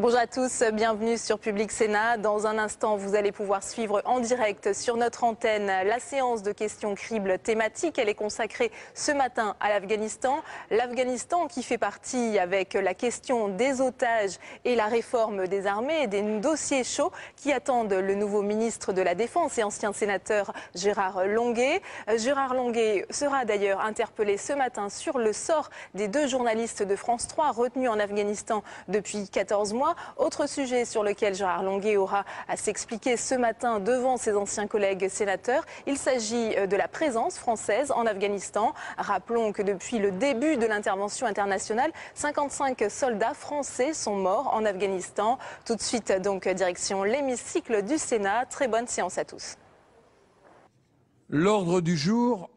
Bonjour à tous, bienvenue sur Public Sénat. Dans un instant, vous allez pouvoir suivre en direct sur notre antenne la séance de questions cribles thématiques. Elle est consacrée ce matin à l'Afghanistan. L'Afghanistan qui fait partie avec la question des otages et la réforme des armées, des dossiers chauds qui attendent le nouveau ministre de la Défense et ancien sénateur Gérard Longuet. Gérard Longuet sera d'ailleurs interpellé ce matin sur le sort des 2 journalistes de France 3 retenus en Afghanistan depuis 14 mois. Autre sujet sur lequel Gérard Longuet aura à s'expliquer ce matin devant ses anciens collègues sénateurs. Il s'agit de la présence française en Afghanistan. Rappelons que depuis le début de l'intervention internationale, 55 soldats français sont morts en Afghanistan. Tout de suite, donc, direction l'hémicycle du Sénat. Très bonne séance à tous. L'ordre du jour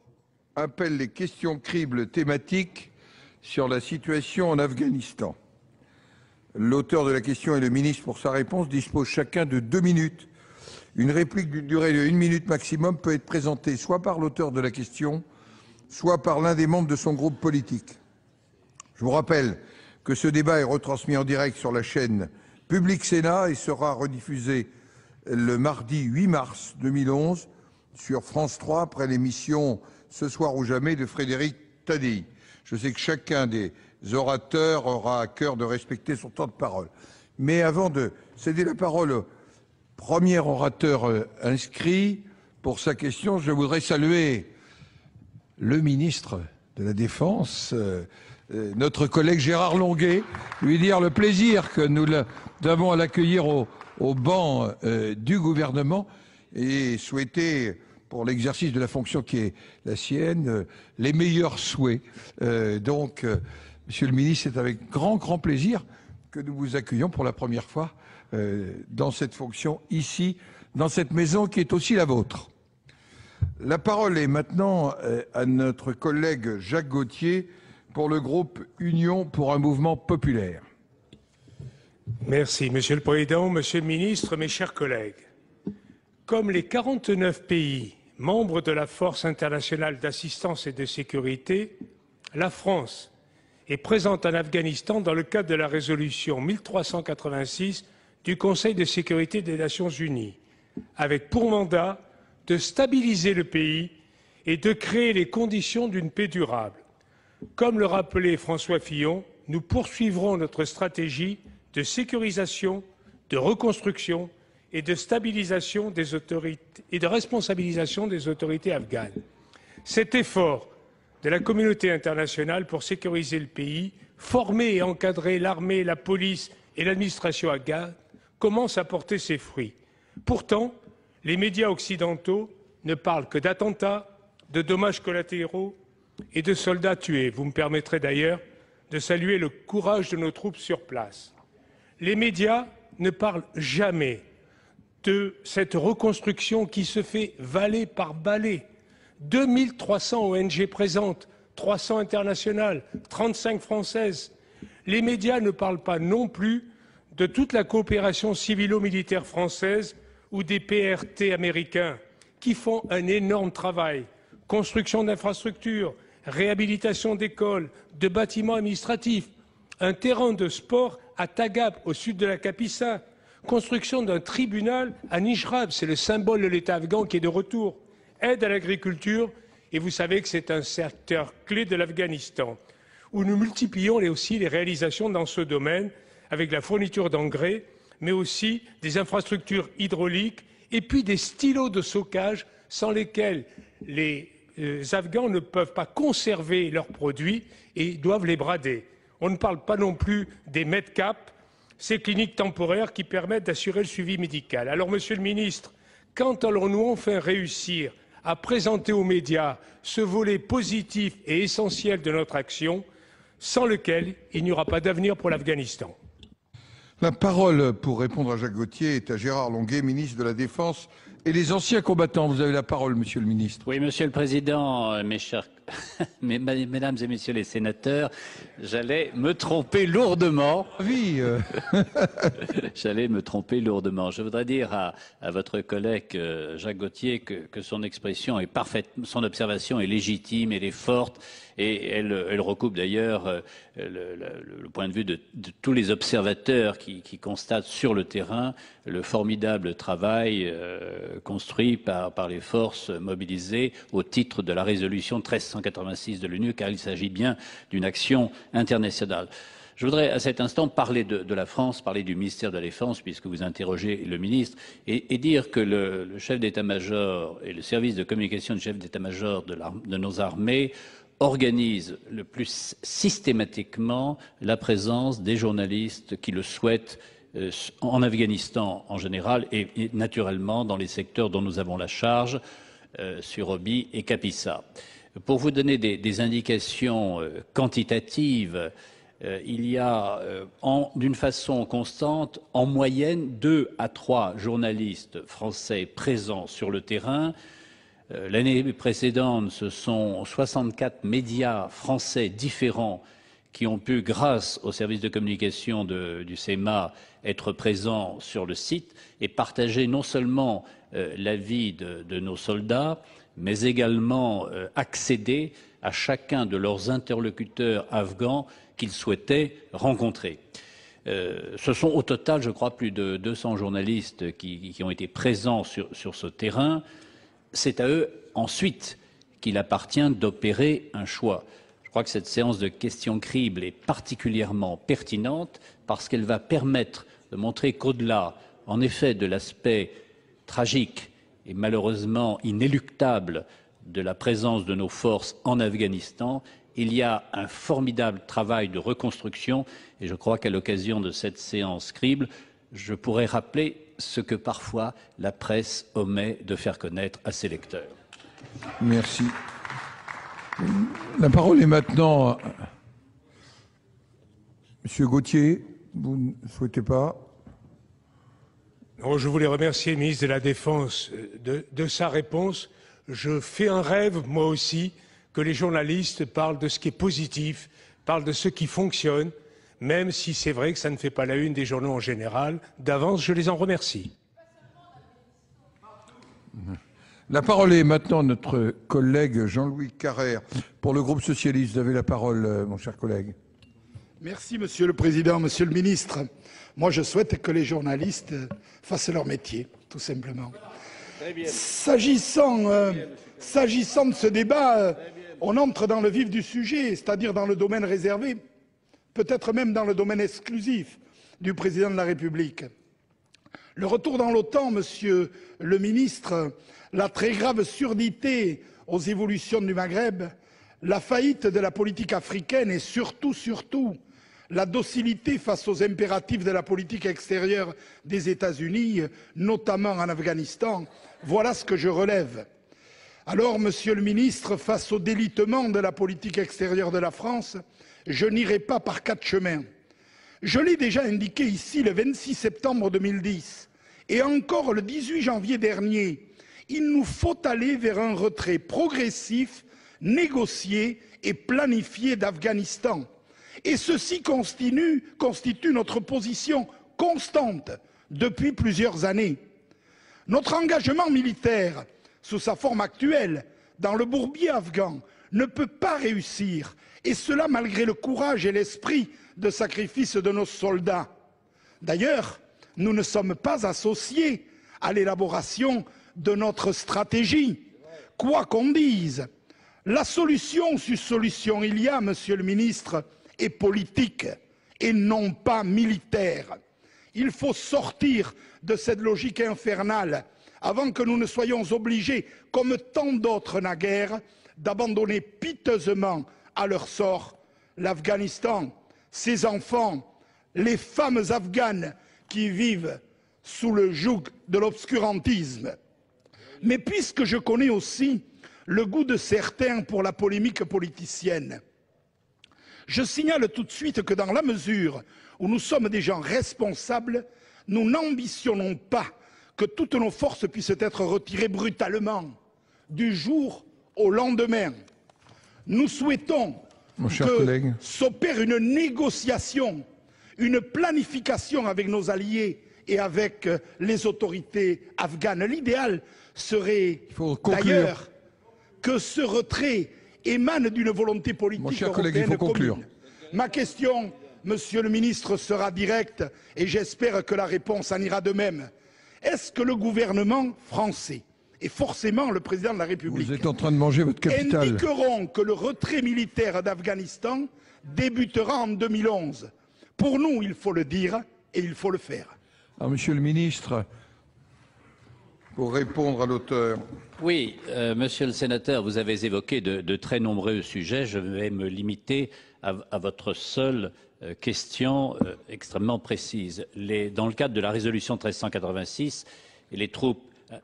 appelle les questions cribles thématiques sur la situation en Afghanistan. L'auteur de la question et le ministre pour sa réponse disposent chacun de 2 minutes. Une réplique d'une durée de 1 minute maximum peut être présentée soit par l'auteur de la question, soit par l'un des membres de son groupe politique. Je vous rappelle que ce débat est retransmis en direct sur la chaîne Public Sénat et sera rediffusé le mardi 8 mars 2011 sur France 3 après l'émission Ce soir ou jamais de Frédéric Tadei. Je sais que chacun des orateurs aura à cœur de respecter son temps de parole. Mais avant de céder la parole au premier orateur inscrit pour sa question, je voudrais saluer le ministre de la Défense, notre collègue Gérard Longuet, lui dire le plaisir que nous avons à l'accueillir au banc du gouvernement et souhaiter pour l'exercice de la fonction qui est la sienne, les meilleurs souhaits. Monsieur le ministre, c'est avec grand plaisir que nous vous accueillons pour la première fois dans cette fonction, ici, dans cette maison qui est aussi la vôtre. La parole est maintenant à notre collègue Jacques Gautier pour le groupe Union pour un mouvement populaire. Merci, Monsieur le Président, Monsieur le Ministre, mes chers collègues. Comme les 49 pays membres de la Force internationale d'assistance et de sécurité, la France est présente en Afghanistan dans le cadre de la résolution 1386 du Conseil de sécurité des Nations unies, avec pour mandat de stabiliser le pays et de créer les conditions d'une paix durable. Comme le rappelait François Fillon, nous poursuivrons notre stratégie de sécurisation, de reconstruction et de stabilisation des autorités et de responsabilisation des autorités afghanes. Cet effort de la communauté internationale pour sécuriser le pays, former et encadrer l'armée, la police et l'administration afghane commence à porter ses fruits. Pourtant, les médias occidentaux ne parlent que d'attentats, de dommages collatéraux et de soldats tués. Vous me permettrez d'ailleurs de saluer le courage de nos troupes sur place. Les médias ne parlent jamais de cette reconstruction qui se fait vallée par vallée. 2300 ONG présentes, 300 internationales, 35 françaises. Les médias ne parlent pas non plus de toute la coopération civilo-militaire française ou des PRT américains qui font un énorme travail. Construction d'infrastructures, réhabilitation d'écoles, de bâtiments administratifs, un terrain de sport à Tagab, au sud de la Kapisa, construction d'un tribunal à Nijrab, c'est le symbole de l'État afghan qui est de retour. Aide à l'agriculture, et vous savez que c'est un secteur clé de l'Afghanistan, où nous multiplions aussi les réalisations dans ce domaine, avec la fourniture d'engrais, mais aussi des infrastructures hydrauliques, et puis des stylos de stockage sans lesquels les Afghans ne peuvent pas conserver leurs produits et doivent les brader. On ne parle pas non plus des Medcap, ces cliniques temporaires qui permettent d'assurer le suivi médical. Alors, Monsieur le Ministre, quand allons-nous enfin réussir à présenter aux médias ce volet positif et essentiel de notre action, sans lequel il n'y aura pas d'avenir pour l'Afghanistan? La parole pour répondre à Jacques Gautier est à Gérard Longuet, ministre de la Défense et les anciens combattants. Vous avez la parole, Monsieur le Ministre. Oui, Monsieur le Président, mes chers Mesdames et Messieurs les sénateurs, j'allais me tromper lourdement. Oui. J'allais me tromper lourdement. Je voudrais dire à votre collègue Jacques Gautier que son expression est parfaite, son observation est légitime, elle est forte, et elle recoupe d'ailleurs le point de vue de tous les observateurs qui constatent sur le terrain le formidable travail construit par les forces mobilisées au titre de la résolution 1386 de l'ONU, car il s'agit bien d'une action internationale. Je voudrais à cet instant parler de la France, parler du ministère de la Défense, puisque vous interrogez le ministre, et dire que le chef d'état-major et le service de communication du chef d'état-major de nos armées organisent le plus systématiquement la présence des journalistes qui le souhaitent en Afghanistan en général et naturellement dans les secteurs dont nous avons la charge, sur Obi et Kapisa. Pour vous donner des indications quantitatives, il y a d'une façon constante, en moyenne, 2 à 3 journalistes français présents sur le terrain. L'année précédente, ce sont 64 médias français différents qui ont pu, grâce au service de communication du CEMA, être présents sur le site et partager non seulement la vie de nos soldats, mais également accéder à chacun de leurs interlocuteurs afghans qu'ils souhaitaient rencontrer. Ce sont au total, je crois, plus de 200 journalistes qui ont été présents sur ce terrain. C'est à eux, ensuite, qu'il appartient d'opérer un choix. Je crois que cette séance de questions cribles est particulièrement pertinente parce qu'elle va permettre de montrer qu'au-delà, en effet, de l'aspect tragique et malheureusement inéluctable de la présence de nos forces en Afghanistan, il y a un formidable travail de reconstruction et je crois qu'à l'occasion de cette séance crible, je pourrais rappeler ce que parfois la presse omet de faire connaître à ses lecteurs. Merci. La parole est maintenant à Monsieur Gautier. Vous ne souhaitez pas? Non, je voulais remercier le ministre de la Défense de sa réponse. Je fais un rêve, moi aussi, que les journalistes parlent de ce qui est positif, parlent de ce qui fonctionne, même si c'est vrai que ça ne fait pas la une des journaux en général. D'avance, je les en remercie. La parole est maintenant à notre collègue Jean-Louis Carrère pour le groupe socialiste. Vous avez la parole, mon cher collègue. Merci, Monsieur le Président, Monsieur le Ministre. Moi, je souhaite que les journalistes fassent leur métier, tout simplement. S'agissant de ce débat, on entre dans le vif du sujet, c'est-à-dire dans le domaine réservé, peut-être même dans le domaine exclusif du Président de la République. Le retour dans l'OTAN, Monsieur le Ministre, la très grave surdité aux évolutions du Maghreb, la faillite de la politique africaine et surtout, la docilité face aux impératifs de la politique extérieure des États-Unis, notamment en Afghanistan, voilà ce que je relève. Alors, Monsieur le Ministre, face au délitement de la politique extérieure de la France, je n'irai pas par 4 chemins. Je l'ai déjà indiqué ici le 26 septembre 2010 et encore le 18 janvier dernier, il nous faut aller vers un retrait progressif, négocié et planifié d'Afghanistan. Et ceci constitue notre position constante depuis plusieurs années. Notre engagement militaire, sous sa forme actuelle, dans le bourbier afghan, ne peut pas réussir, et cela malgré le courage et l'esprit de sacrifice de nos soldats. D'ailleurs, nous ne sommes pas associés à l'élaboration de notre stratégie. Quoi qu'on dise, la solution sur solution il y a, Monsieur le Ministre, est politique et non pas militaire. Il faut sortir de cette logique infernale avant que nous ne soyons obligés, comme tant d'autres naguère, d'abandonner piteusement à leur sort l'Afghanistan, ses enfants, les femmes afghanes qui vivent sous le joug de l'obscurantisme. Mais puisque je connais aussi le goût de certains pour la polémique politicienne, je signale tout de suite que dans la mesure où nous sommes des gens responsables, nous n'ambitionnons pas que toutes nos forces puissent être retirées brutalement, du jour au lendemain. Nous souhaitons que s'opère une négociation, une planification avec nos alliés et avec les autorités afghanes. L'idéal serait d'ailleurs que ce retrait émane d'une volonté politique européenne commune. Ma question, Monsieur le ministre, sera directe et j'espère que la réponse en ira de même. Est-ce que le gouvernement français et forcément le président de la République Vous êtes en train de manger votre capital. Indiqueront que le retrait militaire d'Afghanistan débutera en 2011. Pour nous, il faut le dire et il faut le faire. Alors, Monsieur le ministre, pour répondre à l'auteur. Oui, monsieur le sénateur, vous avez évoqué de très nombreux sujets. Je vais me limiter à votre seule question extrêmement précise. Dans le cadre de la résolution 1386, les troupes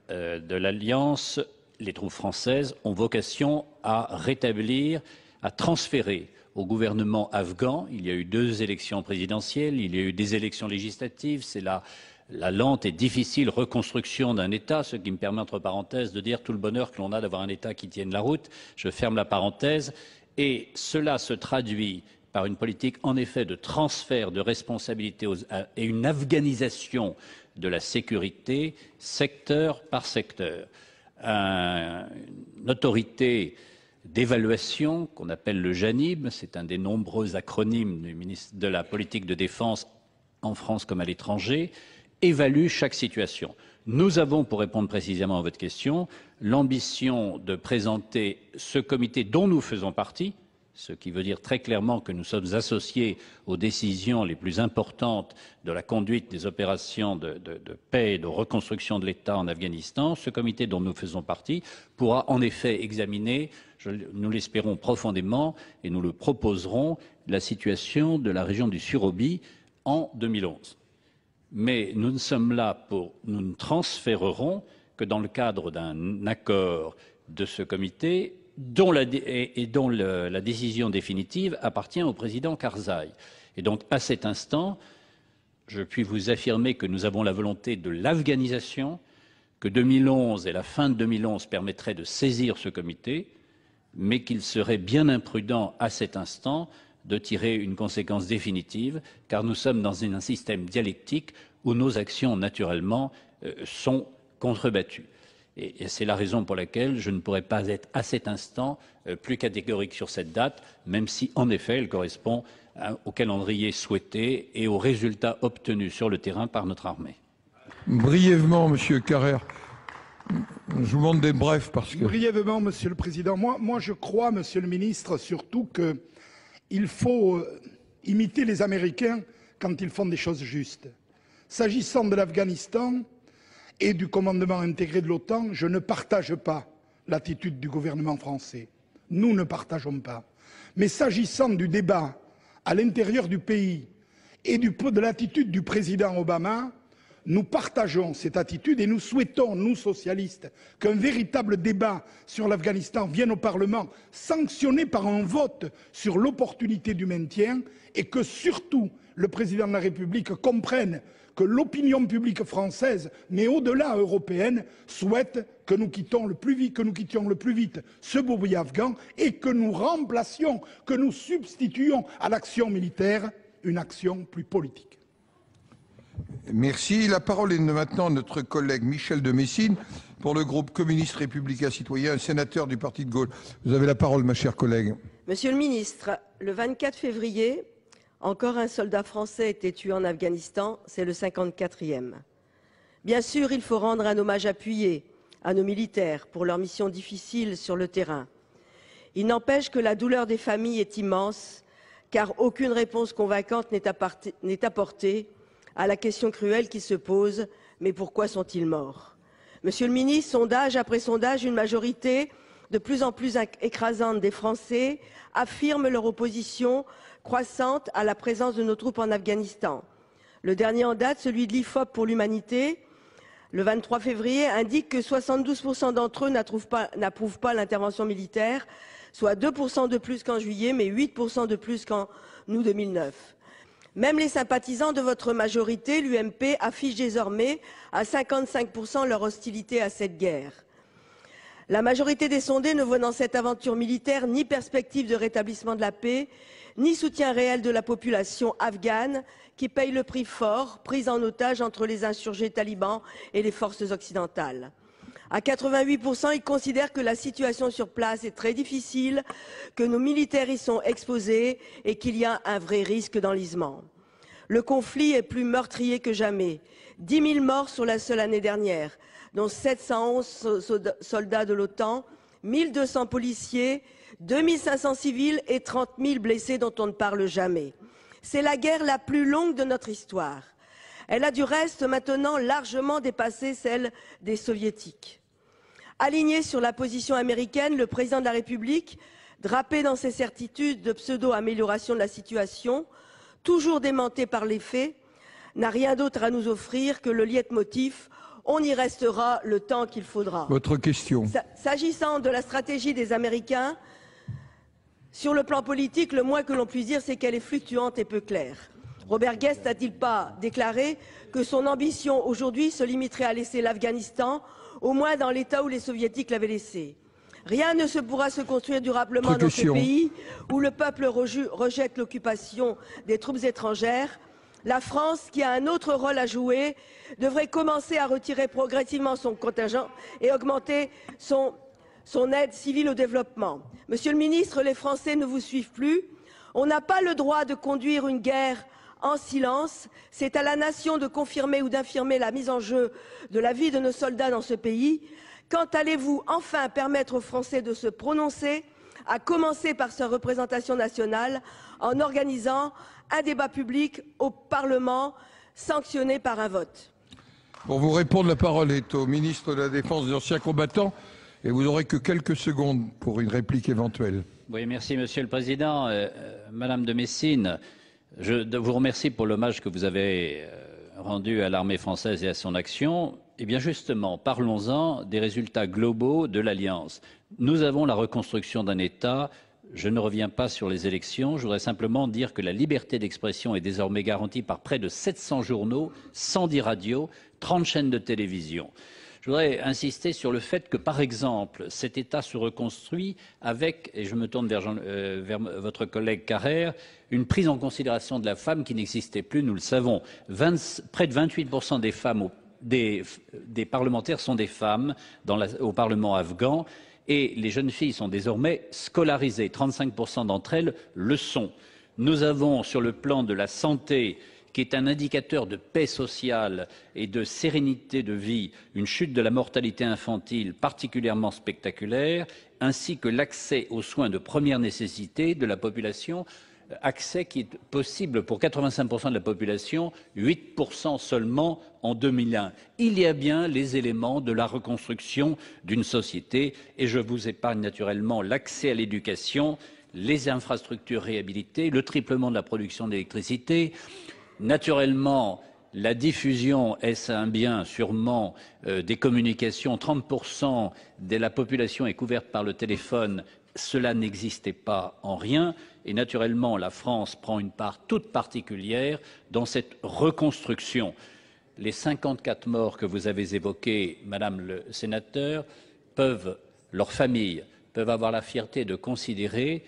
de l'Alliance, les troupes françaises, ont vocation à rétablir, à transférer au gouvernement afghan. Il y a eu 2 élections présidentielles, il y a eu des élections législatives, c'est la lente et difficile reconstruction d'un État, ce qui me permet, entre parenthèses, de dire tout le bonheur que l'on a d'avoir un État qui tienne la route. Je ferme la parenthèse. Et cela se traduit par une politique, en effet, de transfert de responsabilités et une afghanisation de la sécurité, secteur par secteur. Une autorité d'évaluation qu'on appelle le JANIB, c'est un des nombreux acronymes du ministre de la politique de défense en France comme à l'étranger, évalue chaque situation. Nous avons, pour répondre précisément à votre question, l'ambition de présenter ce comité dont nous faisons partie, ce qui veut dire très clairement que nous sommes associés aux décisions les plus importantes de la conduite des opérations de paix et de reconstruction de l'État en Afghanistan. Ce comité dont nous faisons partie pourra en effet examiner, nous l'espérons profondément, et nous le proposerons, la situation de la région du Surrobi en 2011. Mais nous nous ne transférerons que dans le cadre d'un accord de ce comité dont la décision définitive appartient au président Karzai. Et donc, à cet instant, je puis vous affirmer que nous avons la volonté de l'afghanisation, que 2011 et la fin de 2011 permettraient de saisir ce comité, mais qu'il serait bien imprudent à cet instant de tirer une conséquence définitive, car nous sommes dans un système dialectique où nos actions, naturellement, sont contrebattues. Et c'est la raison pour laquelle je ne pourrais pas être, à cet instant, plus catégorique sur cette date, même si, en effet, elle correspond au calendrier souhaité et aux résultats obtenus sur le terrain par notre armée. Brièvement, Monsieur Carrère, je vous demande d'être bref parce que... Brièvement, Monsieur le Président, moi je crois, Monsieur le Ministre, surtout qu'il faut imiter les Américains quand ils font des choses justes. S'agissant de l'Afghanistan et du commandement intégré de l'OTAN, je ne partage pas l'attitude du gouvernement français. Nous ne partageons pas. Mais s'agissant du débat à l'intérieur du pays et de l'attitude du président Obama, nous partageons cette attitude et nous souhaitons, nous socialistes, qu'un véritable débat sur l'Afghanistan vienne au Parlement, sanctionné par un vote sur l'opportunité du maintien, et que surtout le président de la République comprenne que l'opinion publique française, mais au-delà européenne, souhaite que nous quittions le plus vite ce bourbier afghan et que nous remplacions, que nous substituions à l'action militaire une action plus politique. Merci. La parole est maintenant à notre collègue Michel de Messine pour le groupe communiste républicain citoyen, un sénateur du Parti de gauche. Vous avez la parole, ma chère collègue. Monsieur le ministre, le 24 février, encore un soldat français était tué en Afghanistan, c'est le 54e. Bien sûr, il faut rendre un hommage appuyé à nos militaires pour leur mission difficile sur le terrain. Il n'empêche que la douleur des familles est immense, car aucune réponse convaincante n'est apportée à la question cruelle qui se pose, mais pourquoi sont-ils morts? Monsieur le ministre, sondage après sondage, une majorité de plus en plus écrasante des Français affirme leur opposition croissante à la présence de nos troupes en Afghanistan. Le dernier en date, celui de l'IFOP pour l'humanité, le 23 février, indique que 72% d'entre eux n'approuvent pas l'intervention militaire, soit 2% de plus qu'en juillet, mais 8% de plus qu'en août 2009. Même les sympathisants de votre majorité, l'UMP, affichent désormais à 55% leur hostilité à cette guerre. La majorité des sondés ne voit dans cette aventure militaire ni perspective de rétablissement de la paix, ni soutien réel de la population afghane qui paye le prix fort, prise en otage entre les insurgés talibans et les forces occidentales. À 88%, ils considèrent que la situation sur place est très difficile, que nos militaires y sont exposés et qu'il y a un vrai risque d'enlisement. Le conflit est plus meurtrier que jamais. 10 000 morts sur la seule année dernière, dont 711 soldats de l'OTAN, 1200 policiers, 2500 civils et 30 000 blessés dont on ne parle jamais. C'est la guerre la plus longue de notre histoire. Elle a du reste maintenant largement dépassé celle des soviétiques. Aligné sur la position américaine, le président de la République, drapé dans ses certitudes de pseudo-amélioration de la situation, toujours démenté par les faits, n'a rien d'autre à nous offrir que le leitmotiv « on y restera le temps qu'il faudra ». Votre question. S'agissant de la stratégie des Américains, sur le plan politique, le moins que l'on puisse dire, c'est qu'elle est fluctuante et peu claire. Robert Guest n'a-t-il pas déclaré que son ambition aujourd'hui se limiterait à laisser l'Afghanistan, au moins dans l'état où les Soviétiques l'avaient laissé? Rien ne pourra se construire durablement dans ce pays où le peuple rejette l'occupation des troupes étrangères. La France, qui a un autre rôle à jouer, devrait commencer à retirer progressivement son contingent et augmenter son aide civile au développement. Monsieur le ministre, les Français ne vous suivent plus. On n'a pas le droit de conduire une guerre en silence. C'est à la nation de confirmer ou d'infirmer la mise en jeu de la vie de nos soldats dans ce pays. Quand allez-vous enfin permettre aux Français de se prononcer, à commencer par sa représentation nationale, en organisant un débat public au Parlement sanctionné par un vote? Pour vous répondre, la parole est au ministre de la Défense des anciens combattants et vous n'aurez que quelques secondes pour une réplique éventuelle. Oui, merci Monsieur le Président. Madame de Messine, je vous remercie pour l'hommage que vous avez rendu à l'armée française et à son action. Eh bien justement, parlons-en des résultats globaux de l'Alliance. Nous avons la reconstruction d'un État. Je ne reviens pas sur les élections. Je voudrais simplement dire que la liberté d'expression est désormais garantie par près de 700 journaux, 110 radios, 30 chaînes de télévision. Je voudrais insister sur le fait que, par exemple, cet État se reconstruit avec, et je me tourne vers votre collègue Carrère, une prise en considération de la femme qui n'existait plus, nous le savons. Près de 28% des femmes, des parlementaires sont des femmes au Parlement afghan. Et les jeunes filles sont désormais scolarisées. 35% d'entre elles le sont. Nous avons, sur le plan de la santé, qui est un indicateur de paix sociale et de sérénité de vie, une chute de la mortalité infantile particulièrement spectaculaire, ainsi que l'accès aux soins de première nécessité de la population, accès qui est possible pour 85% de la population, 8% seulement en 2001. Il y a bien les éléments de la reconstruction d'une société et je vous épargne naturellement l'accès à l'éducation, les infrastructures réhabilitées, le triplement de la production d'électricité, naturellement la diffusion, est-ce un bien sûrement, des communications, 30% de la population est couverte par le téléphone, cela n'existait pas en rien. Et naturellement, la France prend une part toute particulière dans cette reconstruction. Les 54 morts que vous avez évoqués, Madame le Sénateur, leurs familles peuvent avoir la fierté de considérer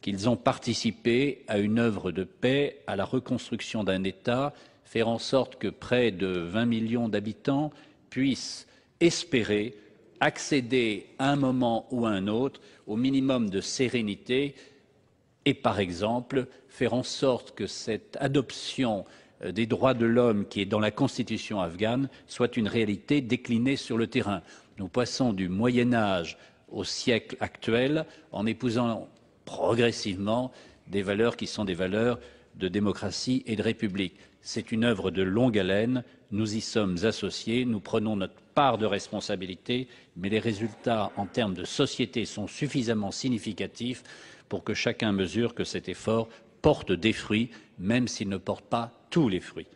qu'ils ont participé à une œuvre de paix, à la reconstruction d'un État, faire en sorte que près de 20 millions d'habitants puissent espérer accéder à un moment ou à un autre au minimum de sérénité et, par exemple, faire en sorte que cette adoption des droits de l'homme qui est dans la constitution afghane soit une réalité déclinée sur le terrain. Nous passons du Moyen Âge au siècle actuel en épousant progressivement des valeurs qui sont des valeurs de démocratie et de république. C'est une œuvre de longue haleine, nous y sommes associés, nous prenons notre part de responsabilité, mais les résultats en termes de société sont suffisamment significatifs pour que chacun mesure que cet effort porte des fruits, même s'il ne porte pas tous les fruits.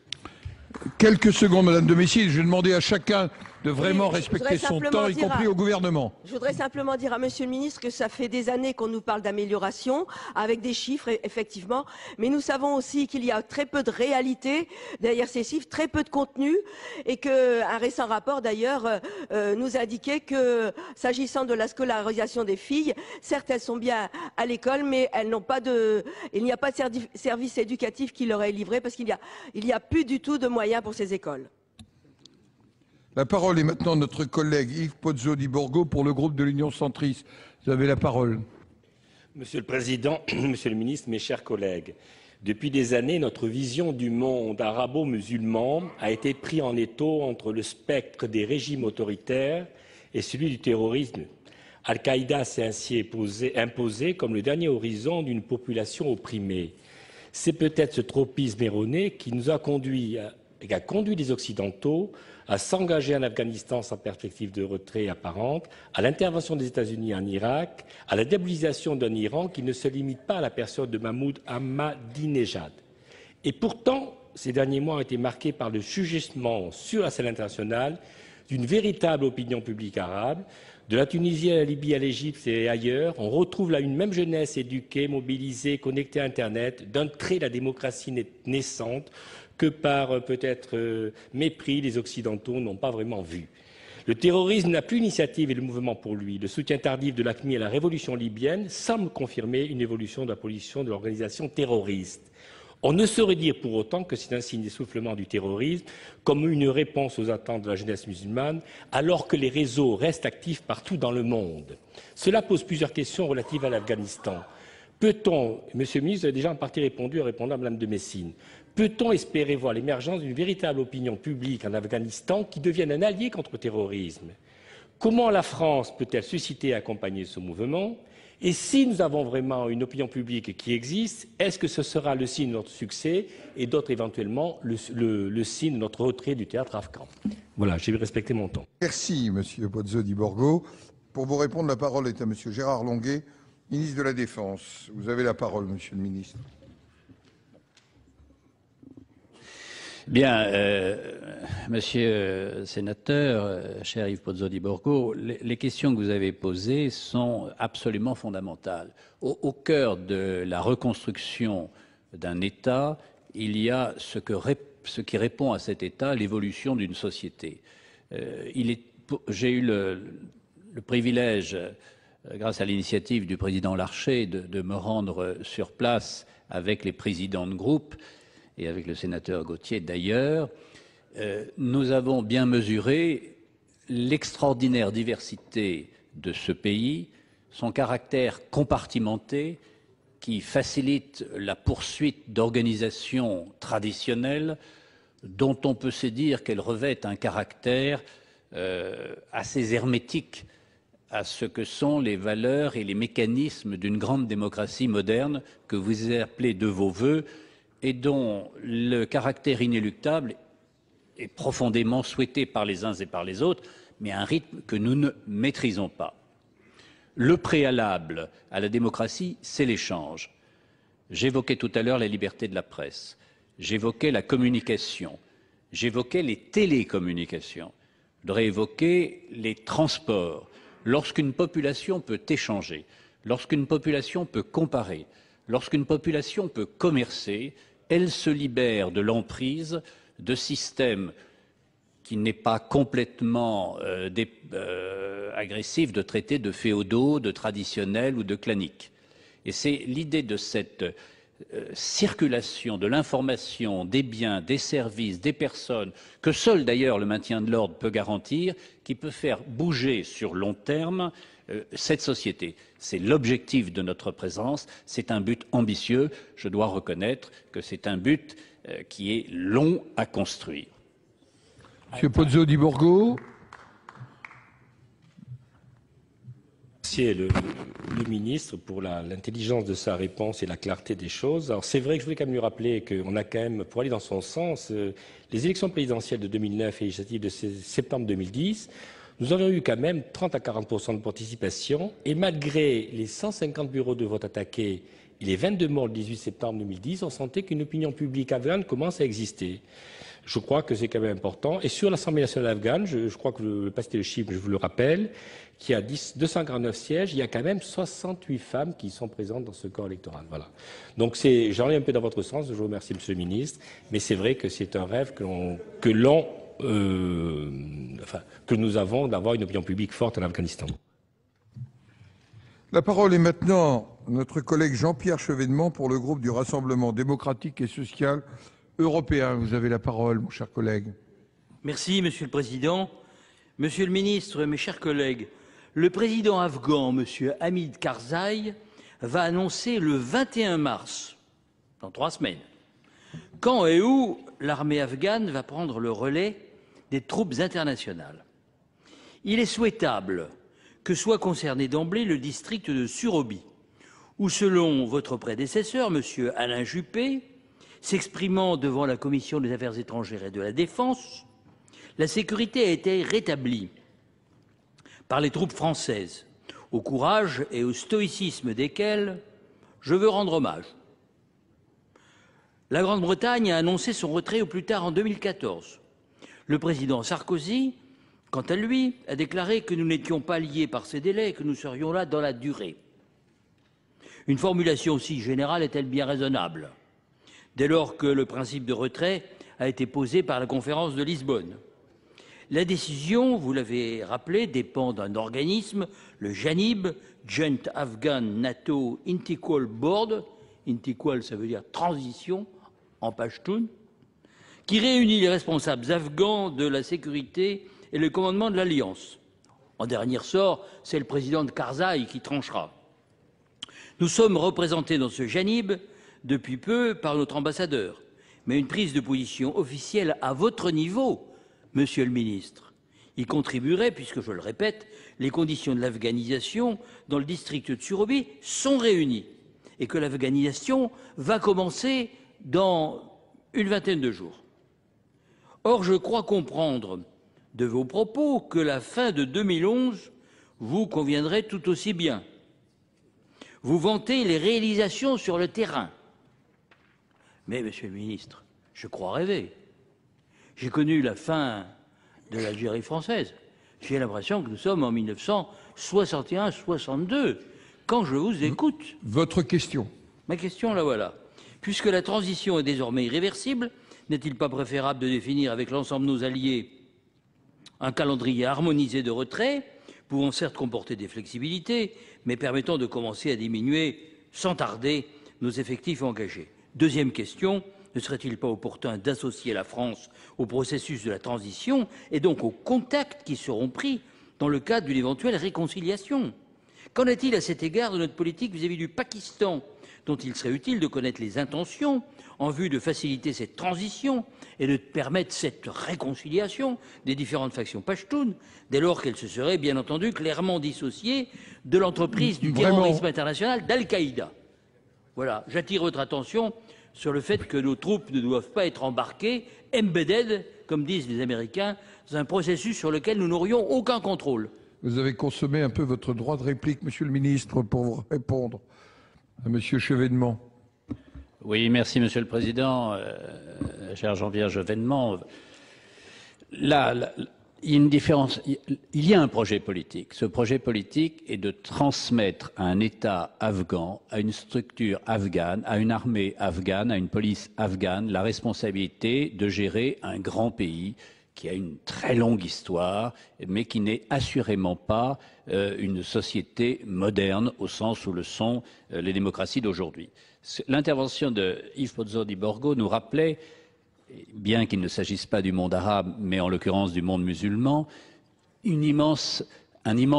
Quelques secondes, Madame de Messine. Je vais demander à chacun de vraiment Oui, respecter son temps, y compris au gouvernement. Je voudrais simplement dire à Monsieur le ministre que ça fait des années qu'on nous parle d'amélioration, avec des chiffres, effectivement, mais nous savons aussi qu'il y a très peu de réalité derrière ces chiffres, très peu de contenu, et qu'un récent rapport d'ailleurs nous indiquait que, s'agissant de la scolarisation des filles, certes elles sont bien à l'école, mais elles n'ont pas il n'y a pas de service éducatif qui leur est livré, parce qu'il y a plus du tout de moyens pour ces écoles. La parole est maintenant notre collègue Yves Pozzo di Borgo pour le groupe de l'Union centriste. Vous avez la parole. Monsieur le Président, Monsieur le Ministre, mes chers collègues, depuis des années, notre vision du monde arabo-musulman a été prise en étau entre le spectre des régimes autoritaires et celui du terrorisme. Al-Qaïda s'est ainsi imposé comme le dernier horizon d'une population opprimée. C'est peut-être ce tropisme erroné qui nous a conduit les Occidentaux à s'engager en Afghanistan sans perspective de retrait apparente, à l'intervention des États-Unis en Irak, à la démobilisation d'un Iran qui ne se limite pas à la personne de Mahmoud Ahmadinejad. Et pourtant, ces derniers mois ont été marqués par le surgissement sur la scène internationale d'une véritable opinion publique arabe. De la Tunisie à la Libye, à l'Égypte et ailleurs, on retrouve là une même jeunesse éduquée, mobilisée, connectée à Internet, d'un trait la démocratie naissante que par peut-être mépris, les Occidentaux n'ont pas vraiment vu. Le terrorisme n'a plus d'initiative et le mouvement pour lui. Le soutien tardif de l'AQMI à la révolution libyenne semble confirmer une évolution de la position de l'organisation terroriste. On ne saurait dire pour autant que c'est un signe d'essoufflement du terrorisme, comme une réponse aux attentes de la jeunesse musulmane, alors que les réseaux restent actifs partout dans le monde. Cela pose plusieurs questions relatives à l'Afghanistan. Peut-on, Monsieur le ministre, vous avez déjà en partie répondu en répondant à Mme de Messine, peut-on espérer voir l'émergence d'une véritable opinion publique en Afghanistan qui devienne un allié contre le terrorisme? Comment la France peut-elle susciter et accompagner ce mouvement? Et si nous avons vraiment une opinion publique qui existe, est-ce que ce sera le signe de notre succès et d'autres éventuellement le signe de notre retrait du théâtre afghan? Voilà, j'ai respecté mon temps. Merci, Monsieur Pozzo di Borgo. Pour vous répondre, la parole est à Monsieur Gérard Longuet, ministre de la Défense. Vous avez la parole, Monsieur le ministre. Bien, Monsieur le sénateur, cher Yves Pozzo di Borgo, les questions que vous avez posées sont absolument fondamentales. Au cœur de la reconstruction d'un État, il y a ce qui répond à cet État, l'évolution d'une société. J'ai eu le privilège, grâce à l'initiative du président Larcher, de me rendre sur place avec les présidents de groupe et avec le sénateur Gautier d'ailleurs. Nous avons bien mesuré l'extraordinaire diversité de ce pays, son caractère compartimenté qui facilite la poursuite d'organisations traditionnelles dont on peut se dire qu'elles revêtent un caractère assez hermétique à ce que sont les valeurs et les mécanismes d'une grande démocratie moderne que vous avez appelée de vos vœux et dont le caractère inéluctable est profondément souhaité par les uns et par les autres, mais à un rythme que nous ne maîtrisons pas. Le préalable à la démocratie, c'est l'échange. J'évoquais tout à l'heure la liberté de la presse, j'évoquais la communication, j'évoquais les télécommunications, je voudrais évoquer les transports. Lorsqu'une population peut échanger, lorsqu'une population peut comparer, lorsqu'une population peut commercer, elle se libère de l'emprise de systèmes qui n'est pas complètement agressif de traiter de féodaux, de traditionnels ou de claniques. Et c'est l'idée de cette circulation de l'information, des biens, des services, des personnes, que seul d'ailleurs le maintien de l'ordre peut garantir, qui peut faire bouger sur long terme cette société. C'est l'objectif de notre présence, c'est un but ambitieux, je dois reconnaître que c'est un but qui est long à construire. Monsieur Pozzo di Borgo. Merci le ministre pour l'intelligence de sa réponse et la clarté des choses. Alors c'est vrai que je voulais quand même lui rappeler qu'on a quand même, pour aller dans son sens, les élections présidentielles de 2009 et législatives de septembre 2010, nous avons eu quand même 30 à 40% de participation et malgré les 150 bureaux de vote attaqués et les 22 morts le 18 septembre 2010, on sentait qu'une opinion publique afghane commence à exister. Je crois que c'est quand même important. Et sur l'Assemblée nationale afghane, je crois que le pas citer le chiffre, je vous le rappelle, qui a 249 sièges, il y a quand même 68 femmes qui sont présentes dans ce corps électoral. Voilà. Donc j'en ai un peu dans votre sens, je vous remercie Monsieur le Ministre, mais c'est vrai que c'est un rêve que nous avons d'avoir une opinion publique forte en Afghanistan. La parole est maintenant à notre collègue Jean-Pierre Chevènement pour le groupe du Rassemblement démocratique et social européen. Vous avez la parole, mon cher collègue. Merci, Monsieur le Président. Monsieur le Ministre, mes chers collègues, le président afghan, Monsieur Hamid Karzai, va annoncer le 21 mars, dans 3 semaines, quand et où l'armée afghane va prendre le relais des troupes internationales. Il est souhaitable que soit concerné d'emblée le district de Surobi, où, selon votre prédécesseur, Monsieur Alain Juppé, s'exprimant devant la Commission des Affaires étrangères et de la Défense, la sécurité a été rétablie par les troupes françaises, au courage et au stoïcisme desquelles je veux rendre hommage. La Grande-Bretagne a annoncé son retrait au plus tard en 2014. Le président Sarkozy, quant à lui, a déclaré que nous n'étions pas liés par ces délais et que nous serions là dans la durée. Une formulation aussi générale est-elle bien raisonnable, dès lors que le principe de retrait a été posé par la conférence de Lisbonne? La décision, vous l'avez rappelé, dépend d'un organisme, le JANIB, Joint Afghan NATO Integral Board, Integral ça veut dire transition en pachtoun, qui réunit les responsables afghans de la sécurité et le commandement de l'Alliance. En dernier ressort, c'est le président de Karzai qui tranchera. Nous sommes représentés dans ce JANIB depuis peu par notre ambassadeur, mais une prise de position officielle à votre niveau, Monsieur le Ministre, y contribuerait, puisque, je le répète, les conditions de l'afghanisation dans le district de Surobi sont réunies et que l'afghanisation va commencer dans une vingtaine de jours. Or, je crois comprendre de vos propos que la fin de 2011 vous conviendrait tout aussi bien. Vous vantez les réalisations sur le terrain. Mais, Monsieur le Ministre, je crois rêver. J'ai connu la fin de l'Algérie française. J'ai l'impression que nous sommes en 1961-62, quand je vous écoute. Votre question. Ma question, la voilà. Puisque la transition est désormais irréversible, n'est-il pas préférable de définir avec l'ensemble de nos alliés un calendrier harmonisé de retrait, pouvant certes comporter des flexibilités, mais permettant de commencer à diminuer sans tarder nos effectifs engagés? Deuxième question. Ne serait-il pas opportun d'associer la France au processus de la transition et donc aux contacts qui seront pris dans le cadre d'une éventuelle réconciliation? Qu'en est-il à cet égard de notre politique vis-à-vis du Pakistan, dont il serait utile de connaître les intentions en vue de faciliter cette transition et de permettre cette réconciliation des différentes factions pachtoun, dès lors qu'elles se seraient bien entendu clairement dissociées de l'entreprise du terrorisme international d'Al-Qaïda? Voilà, j'attire votre attention sur le fait que nos troupes ne doivent pas être embarquées, embedded, comme disent les Américains, dans un processus sur lequel nous n'aurions aucun contrôle. Vous avez consommé un peu votre droit de réplique, Monsieur le Ministre, pour vous répondre à Monsieur Chevènement. Oui, merci Monsieur le Président. Cher Jean-Pierre Chevènement, il y a une différence. Il y a un projet politique. Ce projet politique est de transmettre à un État afghan, à une structure afghane, à une armée afghane, à une police afghane, la responsabilité de gérer un grand pays qui a une très longue histoire, mais qui n'est assurément pas une société moderne au sens où le sont les démocraties d'aujourd'hui. L'intervention de Yves Pozzo di Borgo nous rappelait, bien qu'il ne s'agisse pas du monde arabe, mais en l'occurrence du monde musulman, un immense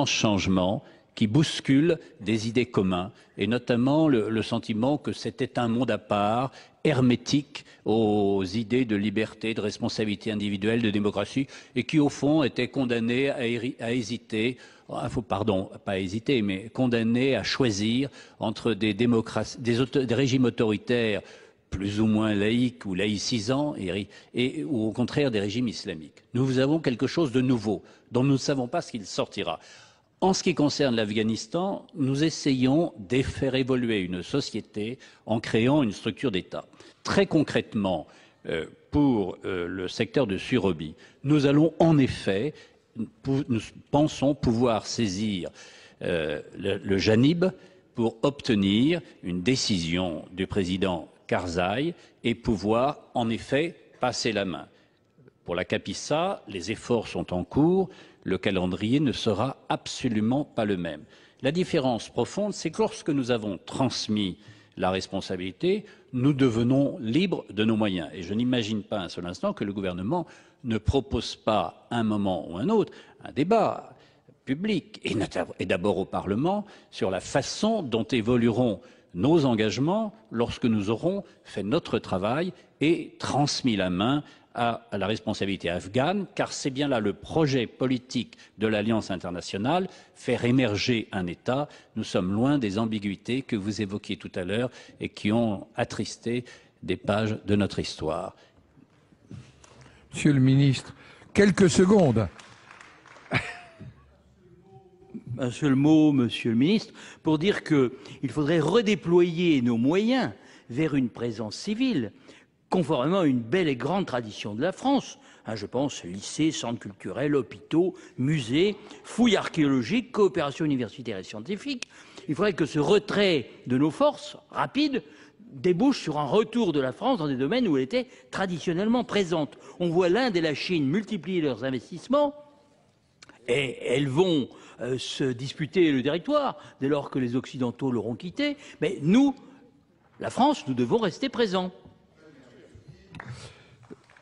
changement qui bouscule des idées communes, et notamment le sentiment que c'était un monde à part, hermétique aux idées de liberté, de responsabilité individuelle, de démocratie, et qui, au fond, était condamné à hésiter, pas hésiter, mais condamné à choisir entre des régimes autoritaires plus ou moins laïques ou laïcisants, ou au contraire des régimes islamiques. Nous avons quelque chose de nouveau, dont nous ne savons pas ce qu'il sortira. En ce qui concerne l'Afghanistan, nous essayons de faire évoluer une société en créant une structure d'État. Très concrètement, pour le secteur de Surobie. Nous allons en effet, nous pensons pouvoir saisir le JANIB pour obtenir une décision du président Karzai et pouvoir en effet passer la main. Pour la Capissa, les efforts sont en cours, le calendrier ne sera absolument pas le même. La différence profonde, c'est que lorsque nous avons transmis la responsabilité, nous devenons libres de nos moyens. Et je n'imagine pas un seul instant que le gouvernement ne propose pas, à un moment ou un autre, un débat public, et d'abord au Parlement, sur la façon dont évolueront nos engagements lorsque nous aurons fait notre travail et transmis la main à la responsabilité afghane, car c'est bien là le projet politique de l'Alliance internationale, faire émerger un État. Nous sommes loin des ambiguïtés que vous évoquiez tout à l'heure et qui ont attristé des pages de notre histoire. Monsieur le ministre, quelques secondes. Un seul mot, monsieur le ministre, pour dire qu'il faudrait redéployer nos moyens vers une présence civile, conformément à une belle et grande tradition de la France. Je pense lycées, centres culturels, hôpitaux, musées, fouilles archéologiques, coopération universitaire et scientifique. Il faudrait que ce retrait de nos forces, rapide, débouche sur un retour de la France dans des domaines où elle était traditionnellement présente. On voit l'Inde et la Chine multiplier leurs investissements et elles vont se disputer le territoire dès lors que les Occidentaux l'auront quitté. Mais nous, la France, nous devons rester présents.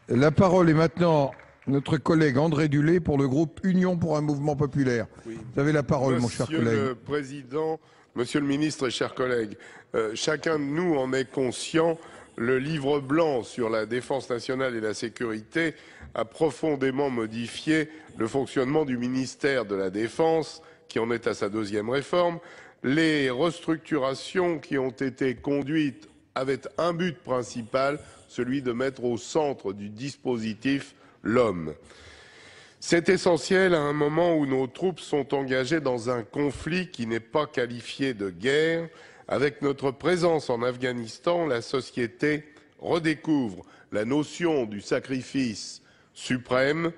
La parole est maintenant notre collègue André Dulay pour le groupe Union pour un mouvement populaire. Oui. Vous avez la parole, mon cher collègue. Monsieur le Président, Monsieur le Ministre et chers collègues, chacun de nous en est conscient, le livre blanc sur la défense nationale et la sécurité a profondément modifié le fonctionnement du ministère de la Défense, qui en est à sa deuxième réforme. Les restructurations qui ont été conduites avaient un but principal, celui de mettre au centre du dispositif l'homme. C'est essentiel à un moment où nos troupes sont engagées dans un conflit qui n'est pas qualifié de guerre. Avec notre présence en Afghanistan, la société redécouvre la notion du sacrifice suprême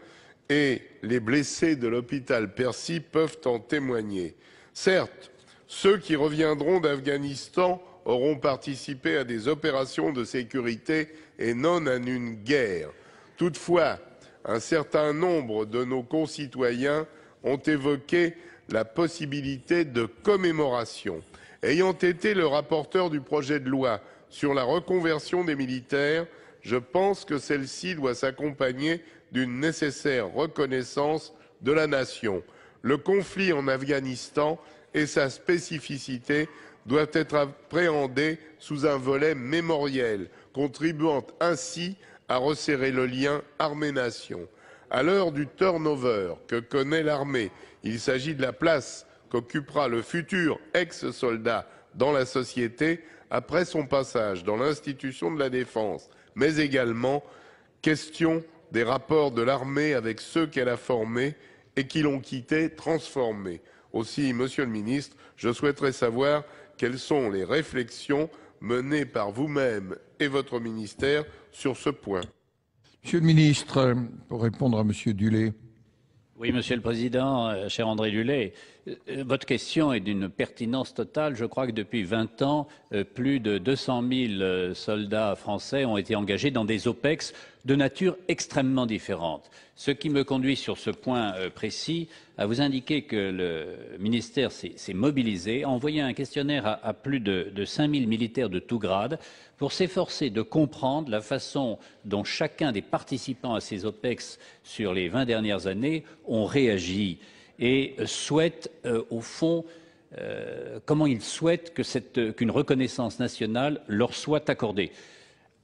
et les blessés de l'hôpital Percy peuvent en témoigner. Certes, ceux qui reviendront d'Afghanistan auront participé à des opérations de sécurité et non à une guerre. Toutefois, un certain nombre de nos concitoyens ont évoqué la possibilité de commémoration. Ayant été le rapporteur du projet de loi sur la reconversion des militaires, je pense que celle-ci doit s'accompagner d'une nécessaire reconnaissance de la nation. Le conflit en Afghanistan et sa spécificité doivent être appréhendés sous un volet mémoriel, contribuant ainsi à resserrer le lien armée-nation. À l'heure du turnover que connaît l'armée, il s'agit de la place qu'occupera le futur ex-soldat dans la société après son passage dans l'institution de la défense, mais également question des rapports de l'armée avec ceux qu'elle a formés et qui l'ont quitté transformé. Aussi, Monsieur le Ministre, je souhaiterais savoir quelles sont les réflexions menées par vous-même et votre ministère sur ce point. Monsieur le Ministre, pour répondre à Monsieur Dulay. Oui, Monsieur le Président, cher André Dulay, votre question est d'une pertinence totale. Je crois que depuis 20 ans, plus de 200 000 soldats français ont été engagés dans des OPEX de nature extrêmement différente. Ce qui me conduit sur ce point précis à vous indiquer que le ministère s'est mobilisé, a envoyé un questionnaire à plus de 5 000 militaires de tout grade pour s'efforcer de comprendre la façon dont chacun des participants à ces OPEX sur les 20 dernières années ont réagi et souhaitent, au fond, comment ils souhaitent qu'une reconnaissance nationale leur soit accordée.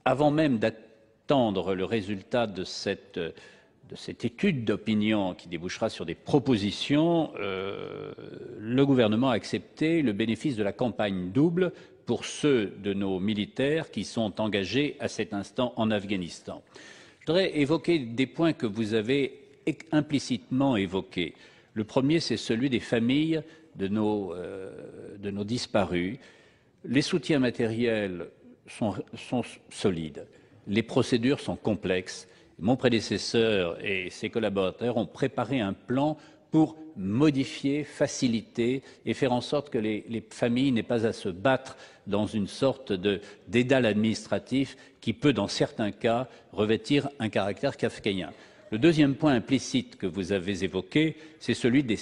Avant même d'attendre le résultat de cette étude d'opinion qui débouchera sur des propositions, le gouvernement a accepté le bénéfice de la campagne double pour ceux de nos militaires qui sont engagés à cet instant en Afghanistan. Je voudrais évoquer des points que vous avez implicitement évoqués. Le premier, c'est celui des familles de nos disparus. Les soutiens matériels sont solides. les procédures sont complexes. Mon prédécesseur et ses collaborateurs ont préparé un plan pour modifier, faciliter et faire en sorte que les familles n'aient pas à se battre dans une sorte dédale administratif qui peut, dans certains cas, revêtir un caractère kafkaïen. Le deuxième point implicite que vous avez évoqué, c'est celui du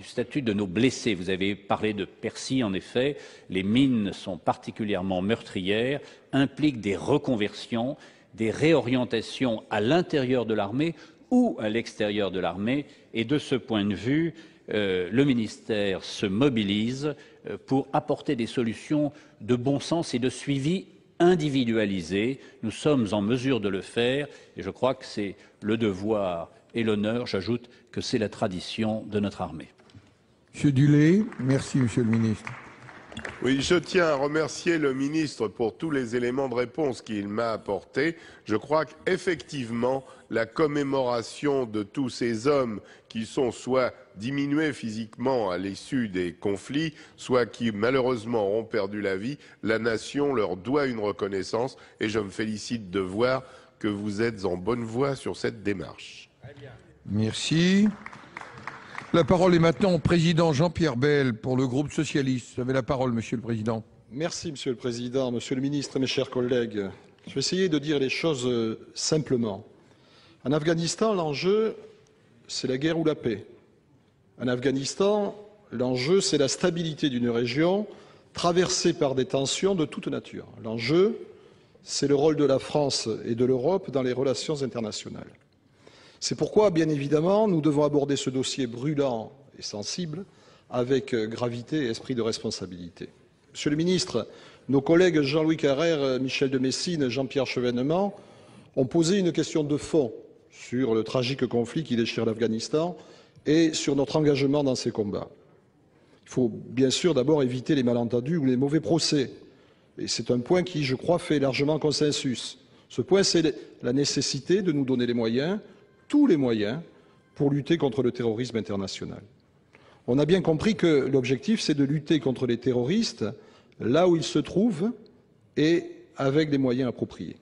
statut de nos blessés. Vous avez parlé de Percy, en effet. Les mines sont particulièrement meurtrières, impliquent des reconversions, des réorientations à l'intérieur de l'armée ou à l'extérieur de l'armée. Et de ce point de vue, le ministère se mobilise pour apporter des solutions de bon sens et de suivi individualisé. Nous sommes en mesure de le faire et je crois que c'est le devoir et l'honneur, j'ajoute que c'est la tradition de notre armée. Monsieur Dulay, merci Monsieur le Ministre. Oui, je tiens à remercier le ministre pour tous les éléments de réponse qu'il m'a apportés. Je crois qu'effectivement, la commémoration de tous ces hommes qui sont soit diminués physiquement à l'issue des conflits, soit qui malheureusement auront perdu la vie, la nation leur doit une reconnaissance et je me félicite de voir que vous êtes en bonne voie sur cette démarche. Merci. La parole est maintenant au président Jean-Pierre Bel pour le groupe socialiste. Vous avez la parole, Monsieur le Président. Merci, Monsieur le Président, Monsieur le Ministre, mes chers collègues. Je vais essayer de dire les choses simplement. En Afghanistan, l'enjeu, c'est la guerre ou la paix. En Afghanistan, l'enjeu, c'est la stabilité d'une région traversée par des tensions de toute nature. L'enjeu, c'est le rôle de la France et de l'Europe dans les relations internationales. C'est pourquoi, bien évidemment, nous devons aborder ce dossier brûlant et sensible avec gravité et esprit de responsabilité. Monsieur le ministre, nos collègues Jean-Louis Carrère, Michel de Messine, Jean-Pierre Chevènement ont posé une question de fond sur le tragique conflit qui déchire l'Afghanistan et sur notre engagement dans ces combats. Il faut bien sûr d'abord éviter les malentendus ou les mauvais procès. Et c'est un point qui, je crois, fait largement consensus. Ce point, c'est la nécessité de nous donner les moyens, tous les moyens, pour lutter contre le terrorisme international. On a bien compris que l'objectif, c'est de lutter contre les terroristes là où ils se trouvent et avec des moyens appropriés.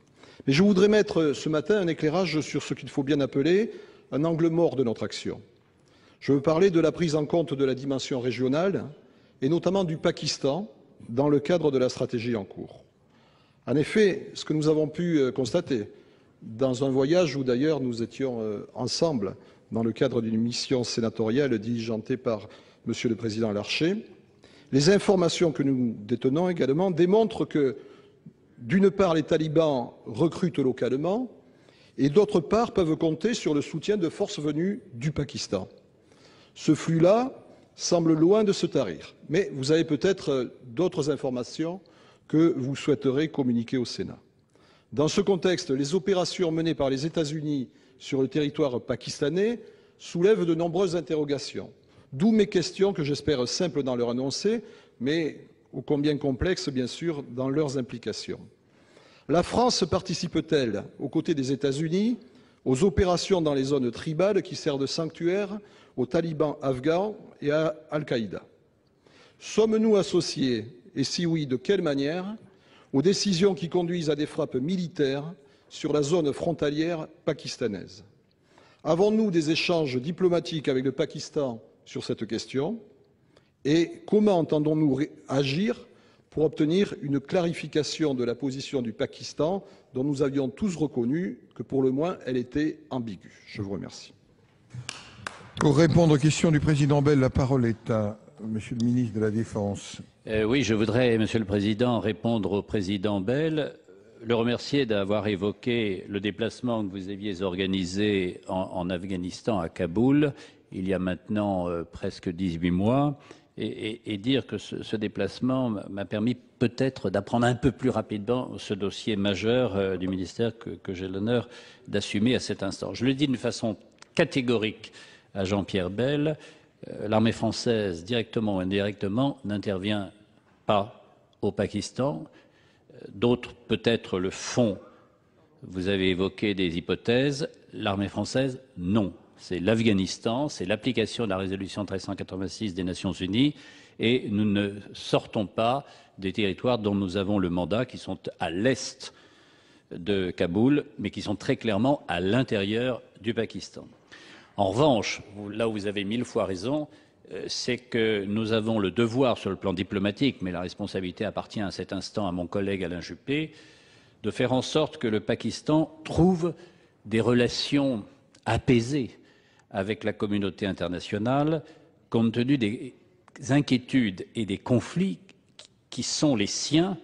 Mais je voudrais mettre ce matin un éclairage sur ce qu'il faut bien appeler un angle mort de notre action. Je veux parler de la prise en compte de la dimension régionale et notamment du Pakistan dans le cadre de la stratégie en cours. En effet, ce que nous avons pu constater dans un voyage où d'ailleurs nous étions ensemble dans le cadre d'une mission sénatoriale diligentée par Monsieur le Président Larcher, les informations que nous détenons également démontrent que, d'une part, les talibans recrutent localement et, d'autre part, peuvent compter sur le soutien de forces venues du Pakistan. Ce flux-là semble loin de se tarir, mais vous avez peut-être d'autres informations que vous souhaiterez communiquer au Sénat. Dans ce contexte, les opérations menées par les États-Unis sur le territoire pakistanais soulèvent de nombreuses interrogations, d'où mes questions que j'espère simples dans leur énoncé, mais ô combien complexes, bien sûr, dans leurs implications. La France participe-t-elle, aux côtés des États-Unis, aux opérations dans les zones tribales qui servent de sanctuaire aux talibans afghans et à Al-Qaïda? Sommes-nous associés, et si oui, de quelle manière, aux décisions qui conduisent à des frappes militaires sur la zone frontalière pakistanaise? Avons-nous des échanges diplomatiques avec le Pakistan sur cette question? Et comment entendons-nous agir pour obtenir une clarification de la position du Pakistan dont nous avions tous reconnu que, pour le moins, elle était ambiguë? Je vous remercie. Pour répondre aux questions du président Bell, la parole est à Monsieur le ministre de la Défense. Oui, je voudrais, Monsieur le Président, répondre au président Bell, le remercier d'avoir évoqué le déplacement que vous aviez organisé en Afghanistan, à Kaboul, il y a maintenant presque 18 mois, et dire que ce déplacement m'a permis peut-être d'apprendre un peu plus rapidement ce dossier majeur du ministère que j'ai l'honneur d'assumer à cet instant. Je le dis d'une façon catégorique à Jean-Pierre Bell, l'armée française, directement ou indirectement, n'intervient pas au Pakistan. D'autres, peut-être, le font. Vous avez évoqué des hypothèses. L'armée française, non. C'est l'Afghanistan, c'est l'application de la résolution 1386 des Nations Unies, et nous ne sortons pas des territoires dont nous avons le mandat, qui sont à l'est de Kaboul, mais qui sont très clairement à l'intérieur du Pakistan. En revanche, là où vous avez 1000 fois raison, c'est que nous avons le devoir sur le plan diplomatique, mais la responsabilité appartient à cet instant à mon collègue Alain Juppé, de faire en sorte que le Pakistan trouve des relations apaisées avec la communauté internationale, compte tenu des inquiétudes et des conflits qui sont les siens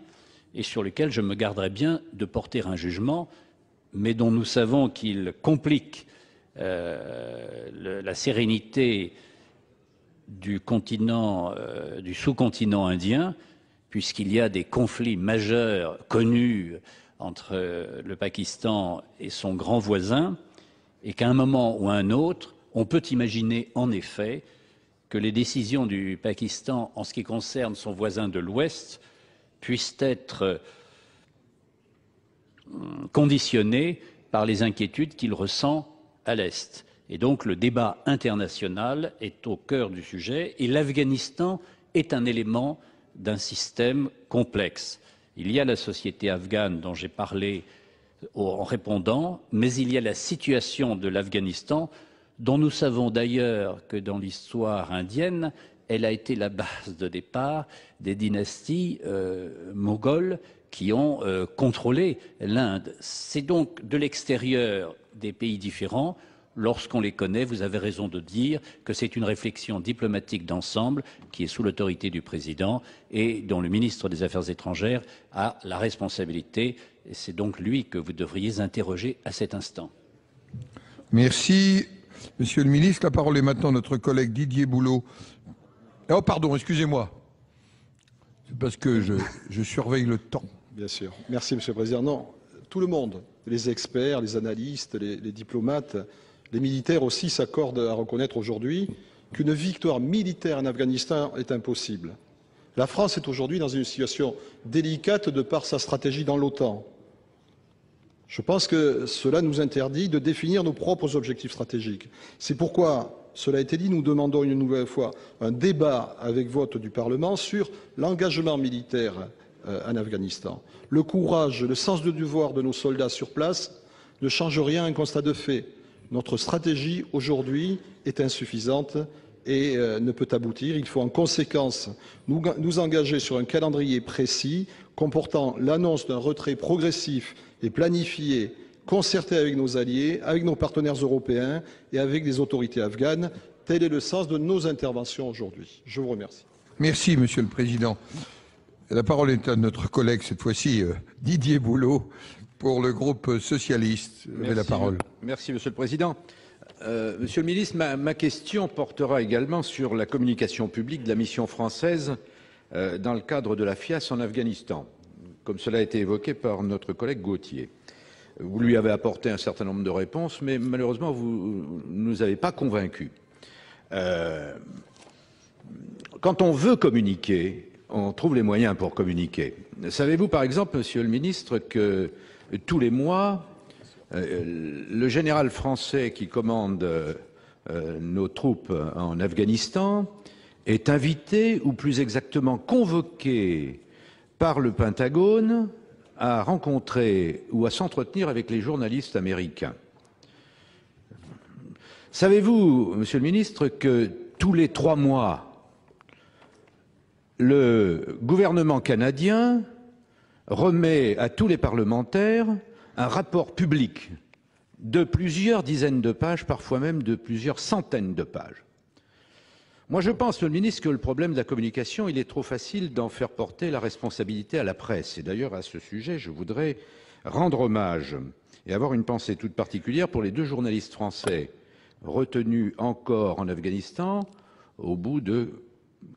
et sur lesquels je me garderai bien de porter un jugement, mais dont nous savons qu'ils compliquent la sérénité du continent, du sous-continent indien, puisqu'il y a des conflits majeurs connus entre le Pakistan et son grand voisin, et qu'à un moment ou à un autre, on peut imaginer en effet que les décisions du Pakistan en ce qui concerne son voisin de l'Ouest puissent être conditionnées par les inquiétudes qu'il ressent à l'Est. Et donc le débat international est au cœur du sujet et l'Afghanistan est un élément d'un système complexe. Il y a la société afghane dont j'ai parlé en répondant, mais il y a la situation de l'Afghanistan dont nous savons d'ailleurs que dans l'histoire indienne, elle a été la base de départ des dynasties mogholes qui ont contrôlé l'Inde. C'est donc de l'extérieur des pays différents. Lorsqu'on les connaît, vous avez raison de dire que c'est une réflexion diplomatique d'ensemble qui est sous l'autorité du président et dont le ministre des Affaires étrangères a la responsabilité. Et c'est donc lui que vous devriez interroger à cet instant. Merci, Monsieur le Ministre. La parole est maintenant à notre collègue Didier Boulot. Oh, pardon, excusez-moi. C'est parce que je surveille le temps. Bien sûr. Merci, Monsieur le Président. Non, tout le monde, les experts, les analystes, les diplomates, les militaires aussi s'accordent à reconnaître aujourd'hui qu'une victoire militaire en Afghanistan est impossible. La France est aujourd'hui dans une situation délicate de par sa stratégie dans l'OTAN. Je pense que cela nous interdit de définir nos propres objectifs stratégiques. C'est pourquoi, cela a été dit, nous demandons une nouvelle fois un débat avec vote du Parlement sur l'engagement militaire en Afghanistan. Le courage, le sens du devoir de nos soldats sur place ne change rien à un constat de fait. Notre stratégie aujourd'hui est insuffisante et ne peut aboutir. Il faut en conséquence nous engager sur un calendrier précis comportant l'annonce d'un retrait progressif et planifié, concerté avec nos alliés, avec nos partenaires européens et avec les autorités afghanes. Tel est le sens de nos interventions aujourd'hui. Je vous remercie. Merci, Monsieur le Président. La parole est à notre collègue, cette fois-ci, Didier Boulot, pour le groupe socialiste. Vous avez la parole. Merci, Monsieur le Président. Monsieur le Ministre, ma question portera également sur la communication publique de la mission française dans le cadre de la FIAS en Afghanistan, comme cela a été évoqué par notre collègue Gauthier. Vous lui avez apporté un certain nombre de réponses, mais malheureusement, vous ne nous avez pas convaincus. Quand on veut communiquer, on trouve les moyens pour communiquer. Savez-vous, par exemple, Monsieur le Ministre, que tous les mois, le général français qui commande nos troupes en Afghanistan est invité, ou plus exactement convoqué par le Pentagone à rencontrer ou à s'entretenir avec les journalistes américains. Savez-vous, Monsieur le Ministre, que tous les 3 mois, le gouvernement canadien remet à tous les parlementaires un rapport public de plusieurs dizaines de pages, parfois même de plusieurs centaines de pages. Moi, je pense, Monsieur le Ministre, que le problème de la communication, il est trop facile d'en faire porter la responsabilité à la presse. Et d'ailleurs, à ce sujet, je voudrais rendre hommage et avoir une pensée toute particulière pour les 2 journalistes français retenus encore en Afghanistan au bout de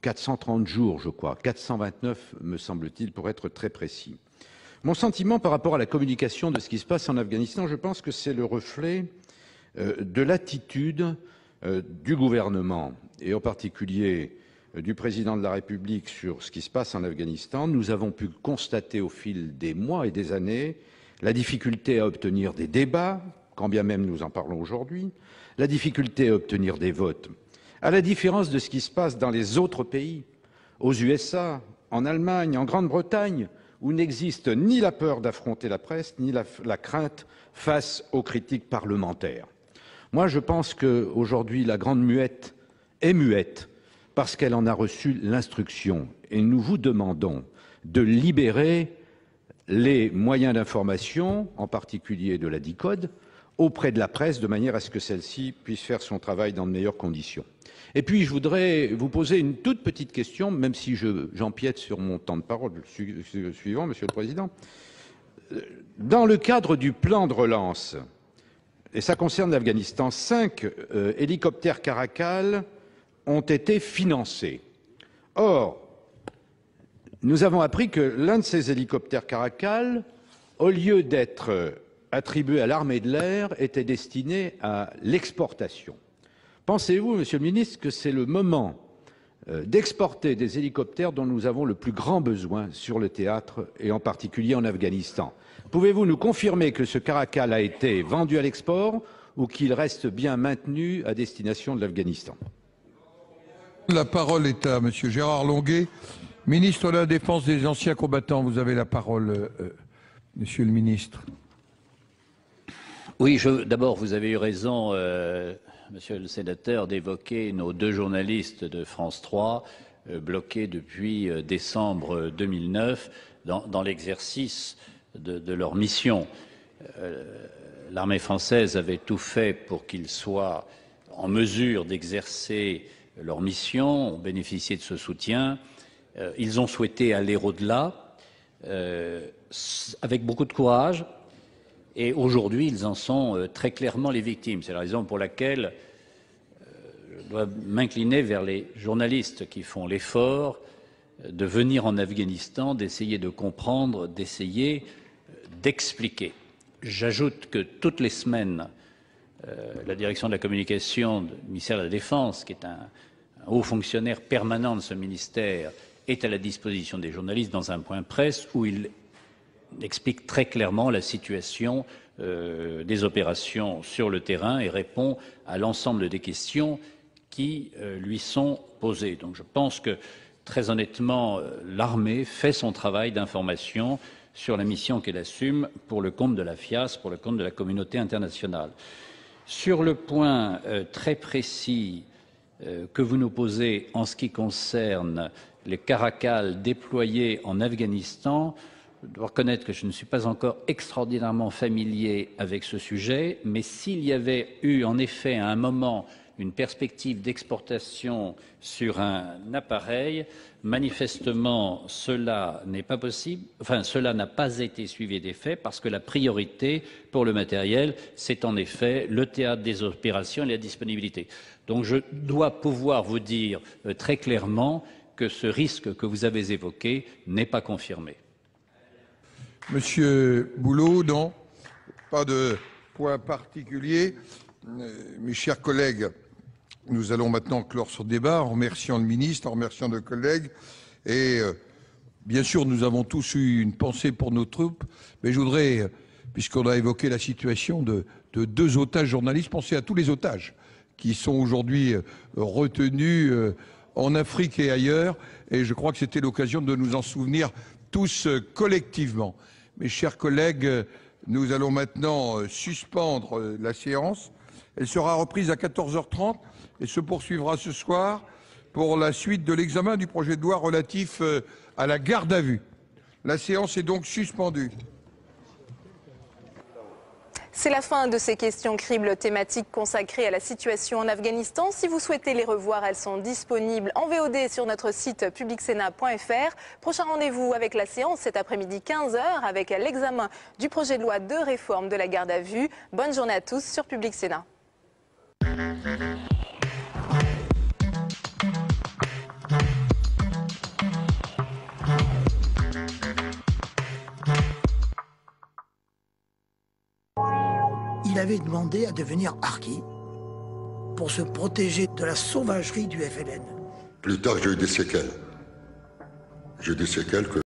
430 jours, je crois, 429 me semble-t-il, pour être très précis. Mon sentiment par rapport à la communication de ce qui se passe en Afghanistan, je pense que c'est le reflet de l'attitude du gouvernement, et en particulier du président de la République sur ce qui se passe en Afghanistan. Nous avons pu constater au fil des mois et des années la difficulté à obtenir des débats, quand bien même nous en parlons aujourd'hui, la difficulté à obtenir des votes. À la différence de ce qui se passe dans les autres pays, aux USA, en Allemagne, en Grande-Bretagne, où n'existe ni la peur d'affronter la presse, ni la crainte face aux critiques parlementaires. Moi, je pense qu'aujourd'hui, la Grande Muette est muette parce qu'elle en a reçu l'instruction. Et nous vous demandons de libérer les moyens d'information, en particulier de la DICODE, auprès de la presse, de manière à ce que celle-ci puisse faire son travail dans de meilleures conditions. Et puis, je voudrais vous poser une toute petite question, même si j'empiète sur mon temps de parole suivant, Monsieur le Président. Dans le cadre du plan de relance, et ça concerne l'Afghanistan, 5 hélicoptères Caracal ont été financés. Or, nous avons appris que l'un de ces hélicoptères Caracal, au lieu d'être attribué à l'armée de l'air, était destiné à l'exportation. Pensez-vous, Monsieur le Ministre, que c'est le moment d'exporter des hélicoptères dont nous avons le plus grand besoin sur le théâtre et en particulier en Afghanistan? Pouvez-vous nous confirmer que ce Caracal a été vendu à l'export ou qu'il reste bien maintenu à destination de l'Afghanistan? La parole est à Monsieur Gérard Longuet, ministre de la Défense des anciens combattants. Vous avez la parole, Monsieur le ministre. Oui, d'abord, vous avez eu raison, Monsieur le sénateur, d'évoquer nos 2 journalistes de France 3 bloqués depuis décembre 2009 dans l'exercice de leur mission. L'armée française avait tout fait pour qu'ils soient en mesure d'exercer leur mission, ont bénéficié de ce soutien. Ils ont souhaité aller au-delà avec beaucoup de courage. Et aujourd'hui, ils en sont très clairement les victimes. C'est la raison pour laquelle je dois m'incliner vers les journalistes qui font l'effort de venir en Afghanistan, d'essayer de comprendre, d'essayer d'expliquer. J'ajoute que toutes les semaines, la direction de la communication du ministère de la Défense, qui est un haut fonctionnaire permanent de ce ministère, est à la disposition des journalistes dans un point presse où il explique très clairement la situation des opérations sur le terrain et répond à l'ensemble des questions qui lui sont posées. Donc je pense que, très honnêtement, l'armée fait son travail d'information sur la mission qu'elle assume pour le compte de la FIAS, pour le compte de la communauté internationale. Sur le point très précis que vous nous posez en ce qui concerne les Caracal déployés en Afghanistan, je dois reconnaître que je ne suis pas encore extraordinairement familier avec ce sujet, mais s'il y avait eu en effet à un moment une perspective d'exportation sur un appareil, manifestement cela n'est pas possible, enfin cela n'a pas été suivi des faits parce que la priorité pour le matériel, c'est en effet le théâtre des opérations et la disponibilité. Donc je dois pouvoir vous dire très clairement que ce risque que vous avez évoqué n'est pas confirmé. Monsieur Boulot, non, pas de point particulier. Mes chers collègues, nous allons maintenant clore ce débat en remerciant le ministre, en remerciant nos collègues. Et bien sûr, nous avons tous eu une pensée pour nos troupes, mais je voudrais, puisqu'on a évoqué la situation de 2 otages journalistes, penser à tous les otages qui sont aujourd'hui retenus en Afrique et ailleurs. Et je crois que c'était l'occasion de nous en souvenir tous collectivement. Mes chers collègues, nous allons maintenant suspendre la séance. Elle sera reprise à 14h30 et se poursuivra ce soir pour la suite de l'examen du projet de loi relatif à la garde à vue. La séance est donc suspendue. C'est la fin de ces questions cribles thématiques consacrées à la situation en Afghanistan. Si vous souhaitez les revoir, elles sont disponibles en VOD sur notre site publicsena.fr. Prochain rendez-vous avec la séance cet après-midi 15h avec l'examen du projet de loi de réforme de la garde à vue. Bonne journée à tous sur Public Sénat. Il avait demandé à devenir harki pour se protéger de la sauvagerie du FLN. Plus tard, j'ai eu des séquelles. J'ai eu des séquelles que